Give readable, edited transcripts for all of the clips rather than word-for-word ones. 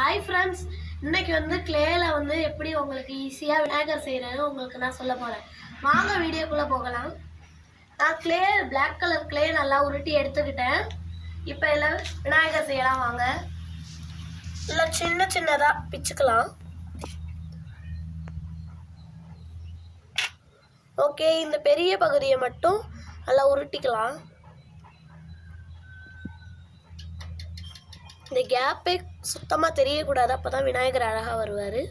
Hi friends, இன்னைக்கு கிளேல எப்படி உங்களுக்கு ஈஸியாக விநாயகர் செய்கிறேன்னு உங்களுக்கு நான் சொல்ல போகிறேன். வாங்க வீடியோக்குள்ளே போகலாம். நான் பிளாக் கலர் கிளே நல்லா உருட்டி எடுத்துக்கிட்டேன். இப்போ எல்லாம் விநாயகர் செய்யலாம். வாங்க, இல்லை சின்ன சின்னதாக பிச்சுக்கலாம். ஓகே, இந்த பெரிய பகுதியை மட்டும் நல்லா உருட்டிக்கலாம். இந்த கேப்பே சுத்தமாக தெரியக்கூடாது, அப்போ தான் விநாயகர் அழகாக வருவார்.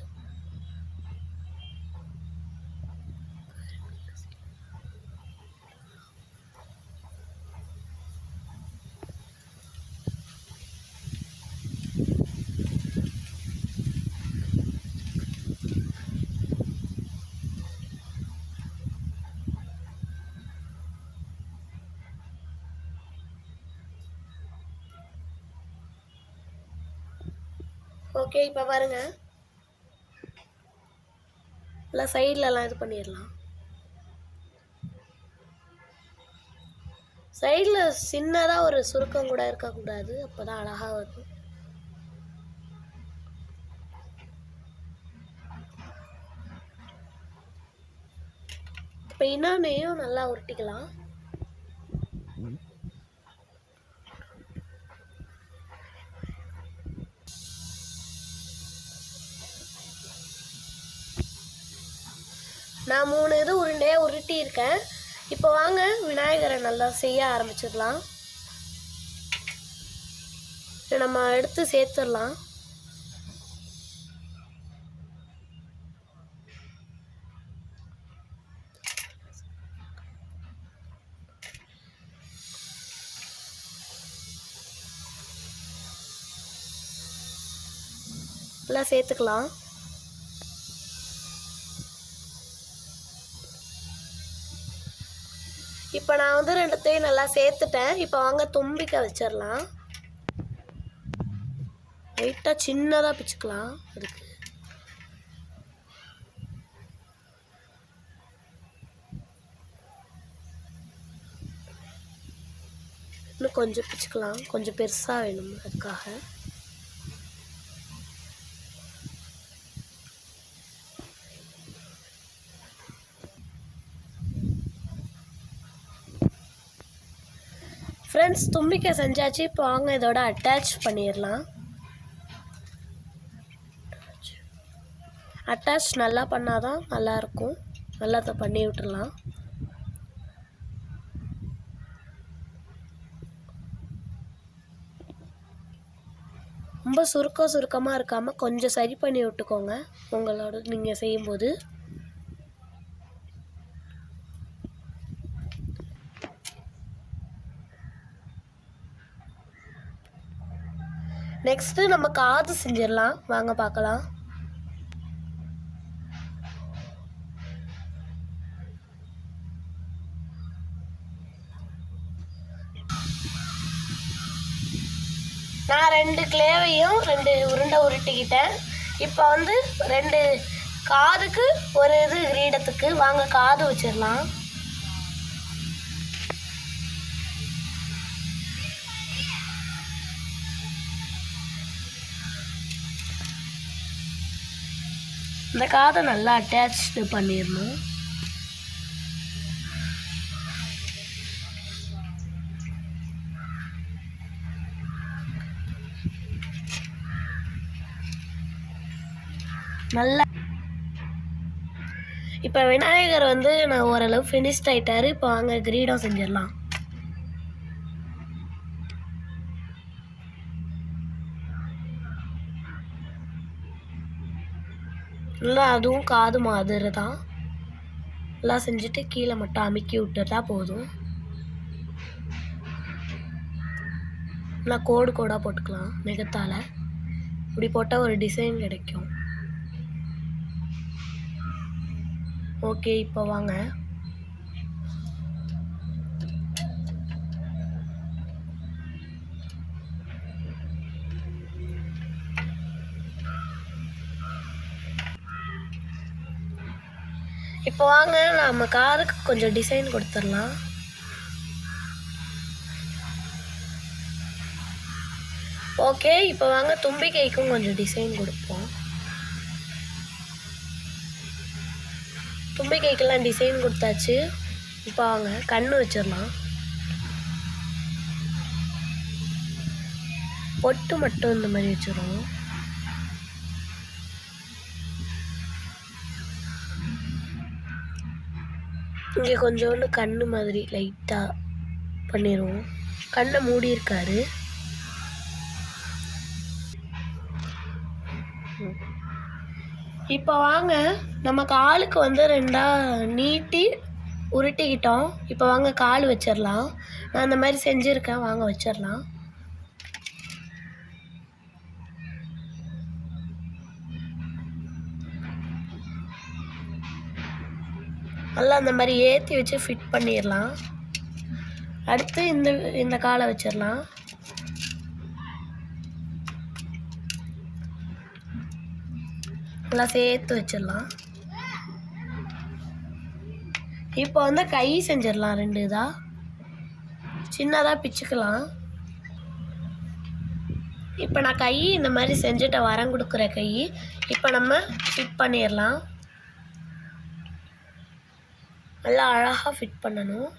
ஓகே, இப்போ பாருங்க, இல்லை சைட்லலாம் இது பண்ணிடலாம். சைடில் சின்னதாக ஒரு சுருக்கம் கூட இருக்கக்கூடாது, அப்போ தான் அழகாக வரும். இப்போ இன்னொன்னையும் நல்லா உருட்டிக்கலாம். நான் 3 இது உருட்டி இருக்கேன். இப்போ வாங்க விநாயகரை நல்லா செய்ய ஆரம்பிச்சிடலாம். நம்ம எடுத்து சேர்த்துடலாம். நல்லா சேர்த்துக்கலாம். இப்போ நான் 2த்தையும் நல்லா சேர்த்துட்டேன். இப்போ வாங்க தும்பிக்கை வச்சிடலாம். லைட்டாக சின்னதாக பிச்சுக்கலாம். அதுக்கு இன்னும் கொஞ்சம் பிச்சுக்கலாம், கொஞ்சம் பெருசாக வேணும் அதுக்காக. ஃப்ரெண்ட்ஸ், தும்பிக்கை செஞ்சாச்சு. இப்போ வாங்க இதோட அட்டாச் பண்ணிடலாம். அட்டாச் நல்லா பண்ணாதான் நல்லாயிருக்கும். நல்லா அதை பண்ணி விட்டுடலாம். ரொம்ப சுருக்கமாக இருக்காமல் கொஞ்சம் சரி பண்ணி விட்டுக்கோங்க உங்களோட நீங்கள் செய்யும்போது. நெக்ஸ்ட்டு நம்ம காது செஞ்சிடலாம். வாங்க பார்க்கலாம். நான் 2 கிளேவையும் 2 உருண்டை உருட்டிக்கிட்டேன். இப்போ 2 காதுக்கு ஒரு இது கிரீடத்துக்கு. வாங்க காது வச்சிடலாம். இந்த காதை நல்லா அட்டாச்சு பண்ணிடணும். நல்லா இப்போ விநாயகர் நான் ஓரளவு ஃபினிஷ்ட் ஆயிட்டாரு. இப்போ வாங்க கிரீடம் செஞ்சிடலாம். நல்லா அதுவும் காது மாதிரி தான். எல்லாம் செஞ்சுட்டு கீழே மட்டும் அமுக்கி விட்டுட்டா போதும். நல்லா கோடாக போட்டுக்கலாம் நெகத்தால். இப்படி போட்டால் ஒரு டிசைன் கிடைக்கும். ஓகே, இப்போ வாங்க நம்ம காருக்கு கொஞ்சம் டிசைன் கொடுத்துடலாம். ஓகே, இப்போ வாங்க தும்பிக்கைக்கும் கொஞ்சம் டிசைன் கொடுப்போம். தும்பிக்கைக்கெல்லாம் டிசைன் கொடுத்தாச்சு. இப்போ வாங்க கண்ணு வச்சிடலாம். பொட்டு மட்டும் இந்த மாதிரி வச்சிடுவோம். இங்கே கொஞ்சோண்டு கண்ணு மாதிரி லைட்டாக பண்ணிடுவோம். கண்ணை மூடி இருக்காரு. இப்போ வாங்க நம்ம காலுக்கு வந்து 2 நீட்டி உருட்டிக்கிட்டோம். இப்போ வாங்க கால் வச்சிடலாம். நான் அந்த மாதிரி செஞ்சுருக்கேன், வாங்க வச்சிடலாம். நல்லா அந்த மாதிரி ஏற்றி வச்சு ஃபிட் பண்ணிடலாம். அடுத்து இந்த காலை வச்சிடலாம். நல்லா சேர்த்து வச்சிடலாம். இப்போ வந்து கை செஞ்சிடலாம். 2 இதாக சின்னதாக பிச்சுக்கலாம். இப்போ நான் கை இந்த மாதிரி செஞ்சுட்டு வரம் கொடுக்குற கை இப்போ நம்ம ஃபிட் பண்ணிடலாம். நல்லா அழகாக ஃபிட் பண்ணணும்.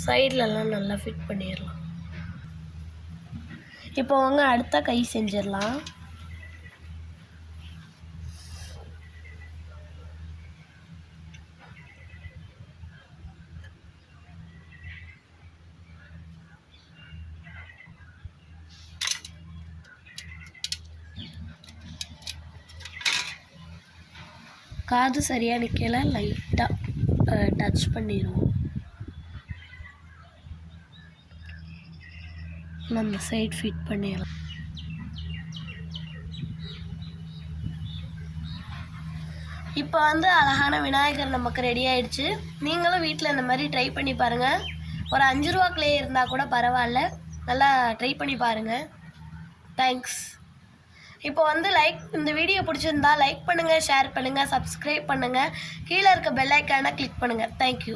சைட்லலாம் நல்லா ஃபிட் பண்ணிடலாம். இப்போ வாங்க அடுத்த கை செஞ்சிடலாம். காது சரியாக நிற்கல, லைட்டாக டச் பண்ணிடுவோம். நம்ம சைட் ஃபிட் பண்ணிடலாம். இப்போ வந்து அழகான விநாயகர் நமக்கு ரெடி ஆயிடுச்சு. நீங்களும் வீட்டில் இந்த மாதிரி ட்ரை பண்ணி பாருங்கள். ஒரு 5 ரூபா கிளே இருந்தால் கூட பரவாயில்ல, நல்லா ட்ரை பண்ணி பாருங்கள். தேங்க்ஸ். இப்போ வந்து இந்த வீடியோ பிடிச்சிருந்தா லைக் பண்ணுங்கள், ஷேர் பண்ணுங்கள், சப்ஸ்கிரைப் பண்ணுங்கள். கீழே இருக்க பெல் ஐக்கானை கிளிக் பண்ணுங்கள். தேங்க்யூ.